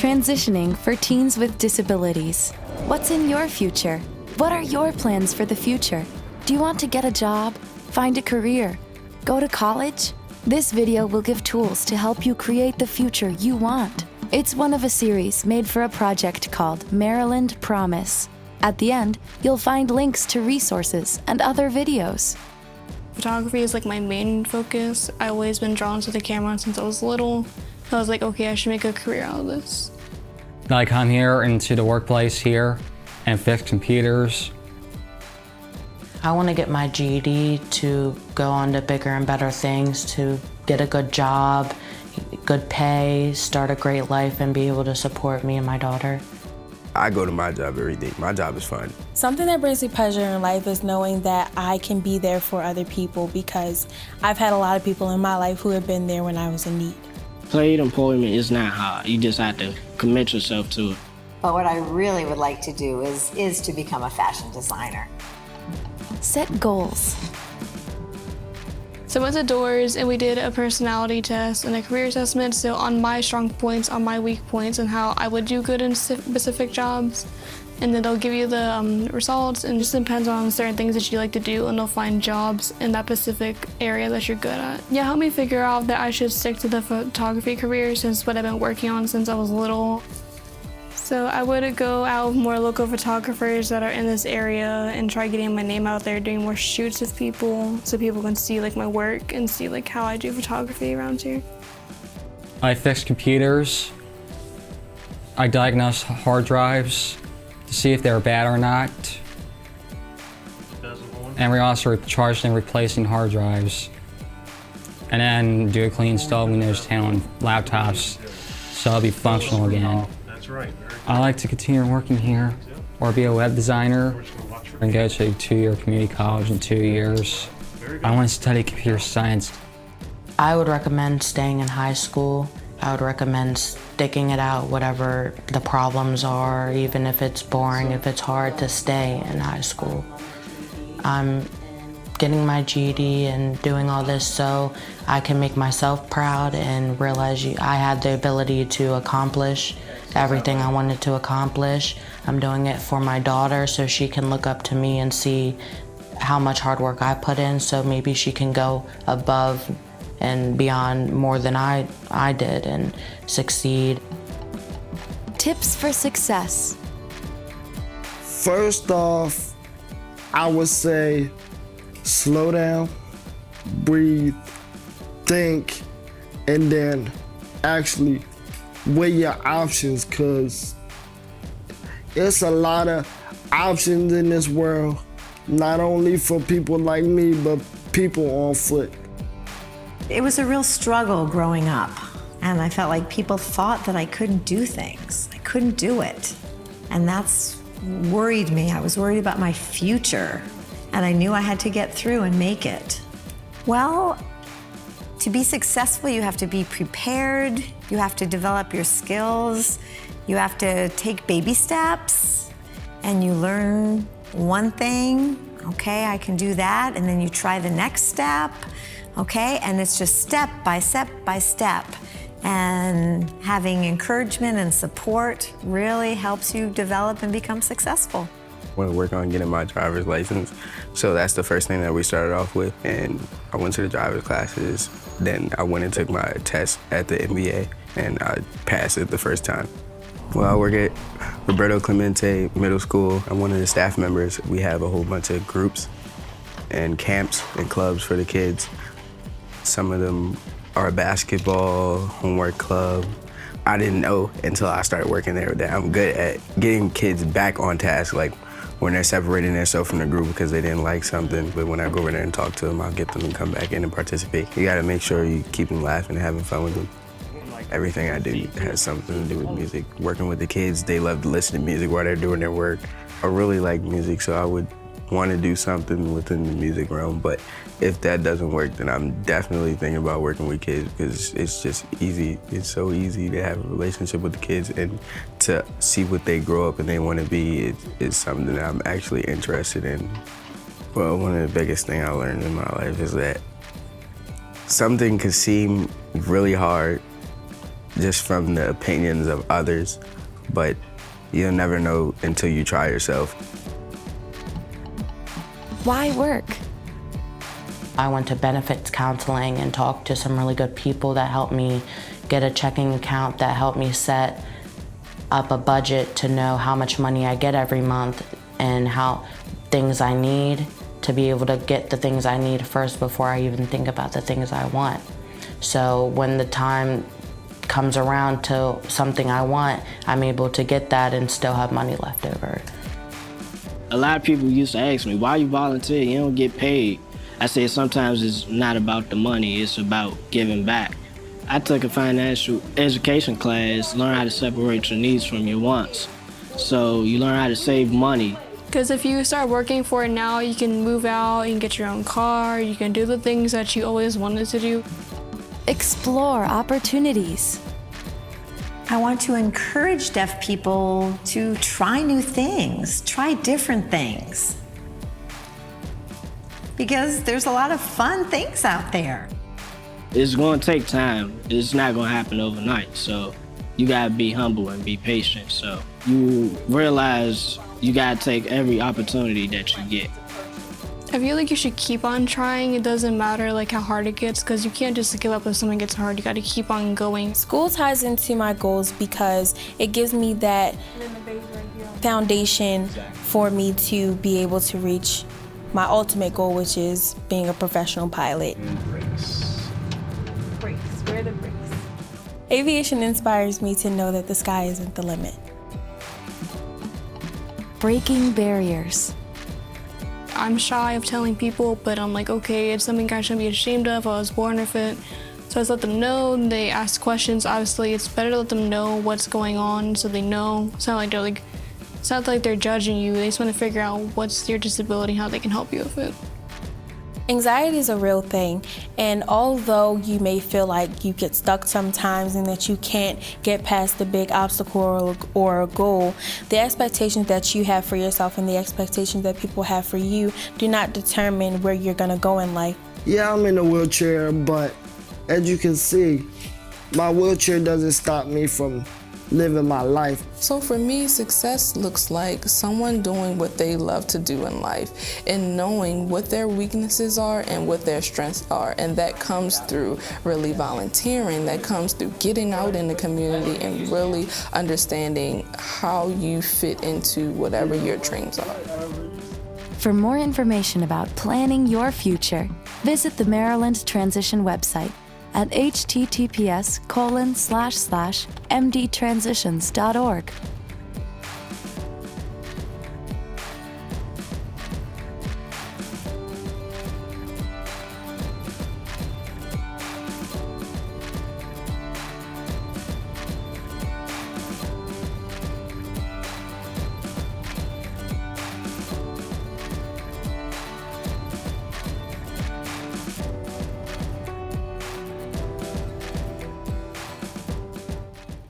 transitioning for teens with disabilities. What's in your future? What are your plans for the future? Do you want to get a job, find a career, go to college? This video will give tools to help you create the future you want. It's one of a series made for a project called MdPROMISE. At the end, you'll find links to resources and other videos. Photography is like my main focus. I've always been drawn to the camera since I was little. I was like, okay, I should make a career out of this. I come here into the workplace here and fix computers. I want to get my GED to go on to bigger and better things, to get a good job, good pay, start a great life, and be able to support me and my daughter. I go to my job every day. My job is fun. Something that brings me pleasure in life is knowing that I can be there for other people, because I've had a lot of people in my life who have been there when I was in need. Paid employment is not hard. You just have to commit yourself to it. But what I really would like to do is to become a fashion designer. Set goals. So I went to Doors and we did a personality test and a career assessment, so on my strong points, on my weak points, and how I would do good in specific jobs. And then they'll give you the results, and it just depends on certain things that you like to do, and they'll find jobs in that specific area that you're good at. Yeah, helped me figure out that I should stick to the photography career since what I've been working on since I was little. So I would go out with more local photographers that are in this area and try getting my name out there, doing more shoots with people so people can see like my work and see like how I do photography around here. I fix computers. I diagnose hard drives to see if they're bad or not. And we also charge them replacing hard drives. And then do a clean install Windows 10 on laptops so it'll be functional again. I like to continue working here or be a web designer and go to a 2-year community college in 2 years. I want to study computer science. I would recommend staying in high school. I would recommend sticking it out, whatever the problems are, even if it's boring, if it's hard, to stay in high school. I'm getting my GED and doing all this so I can make myself proud and realize I had the ability to accomplish everything I wanted to accomplish. I'm doing it for my daughter so she can look up to me and see how much hard work I put in, so maybe she can go above and beyond more than I did and succeed. Tips for success. First off, I would say slow down, breathe, think, and then actually weigh your options, because it's a lot of options in this world, not only for people like me, but people on foot. It was a real struggle growing up, and I felt like people thought that I couldn't do things. I couldn't do it, and that's worried me. I was worried about my future, and I knew I had to get through and make it. Well, to be successful, you have to be prepared, you have to develop your skills, you have to take baby steps, and you learn one thing, okay, I can do that, and then you try the next step, okay, and it's just step by step by step. And having encouragement and support really helps you develop and become successful. I want to work on getting my driver's license, so that's the first thing that we started off with. And I went to the driver's classes, then I went and took my test at the MBA, and I passed it the first time. Well, I work at Roberto Clemente Middle School. I'm one of the staff members. We have a whole bunch of groups and camps and clubs for the kids. Some of them are a basketball, homework club. I didn't know until I started working there that I'm good at getting kids back on task, like when they're separating themselves from the group because they didn't like something. But when I go over there and talk to them, I'll get them to come back in and participate. You gotta make sure you keep them laughing and having fun with them. Everything I do has something to do with music. Working with the kids, they love to listen to music while they're doing their work. I really like music, so I would want to do something within the music realm, but if that doesn't work, then I'm definitely thinking about working with kids, because it's just easy. It's so easy to have a relationship with the kids, and to see what they grow up and they want to be is something that I'm actually interested in. Well, one of the biggest things I learned in my life is that something could seem really hard just from the opinions of others, but you'll never know until you try yourself. Why work? I went to benefits counseling and talked to some really good people that helped me get a checking account, that helped me set up a budget to know how much money I get every month and how things I need to be able to get the things I need first before I even think about the things I want. So when the time comes around to something I want, I'm able to get that and still have money left over. A lot of people used to ask me, why you volunteer? You don't get paid. I said sometimes it's not about the money, it's about giving back. I took a financial education class, learn how to separate your needs from your wants. So you learn how to save money. Because if you start working for it now, you can move out, you can get your own car, you can do the things that you always wanted to do. Explore opportunities. I want to encourage deaf people to try new things, try different things. Because there's a lot of fun things out there. It's going to take time. It's not going to happen overnight. So you got to be humble and be patient. So you realize you got to take every opportunity that you get. I feel like you should keep on trying. It doesn't matter like how hard it gets, because you can't just give up if something gets hard. You got to keep on going. School ties into my goals because it gives me that foundation for me to be able to reach my ultimate goal, which is being a professional pilot. Brakes. Where are the brakes? Aviation inspires me to know that the sky isn't the limit. Breaking barriers. I'm shy of telling people, but I'm like, okay, it's something I shouldn't be ashamed of. I was born with it. So I just let them know. They ask questions. Obviously, it's better to let them know what's going on so they know. It's not like they're judging you. They just want to figure out what's your disability, how they can help you with it. Anxiety is a real thing, and although you may feel like you get stuck sometimes and that you can't get past the big obstacle or a goal, the expectations that you have for yourself and the expectations that people have for you do not determine where you're gonna go in life. Yeah, I'm in a wheelchair, but as you can see, my wheelchair doesn't stop me from living my life. So for me, success looks like someone doing what they love to do in life and knowing what their weaknesses are and what their strengths are. And that comes through really volunteering, that comes through getting out in the community and really understanding how you fit into whatever your dreams are. For more information about planning your future, visit the Maryland Transition website at https://mdtransitions.org.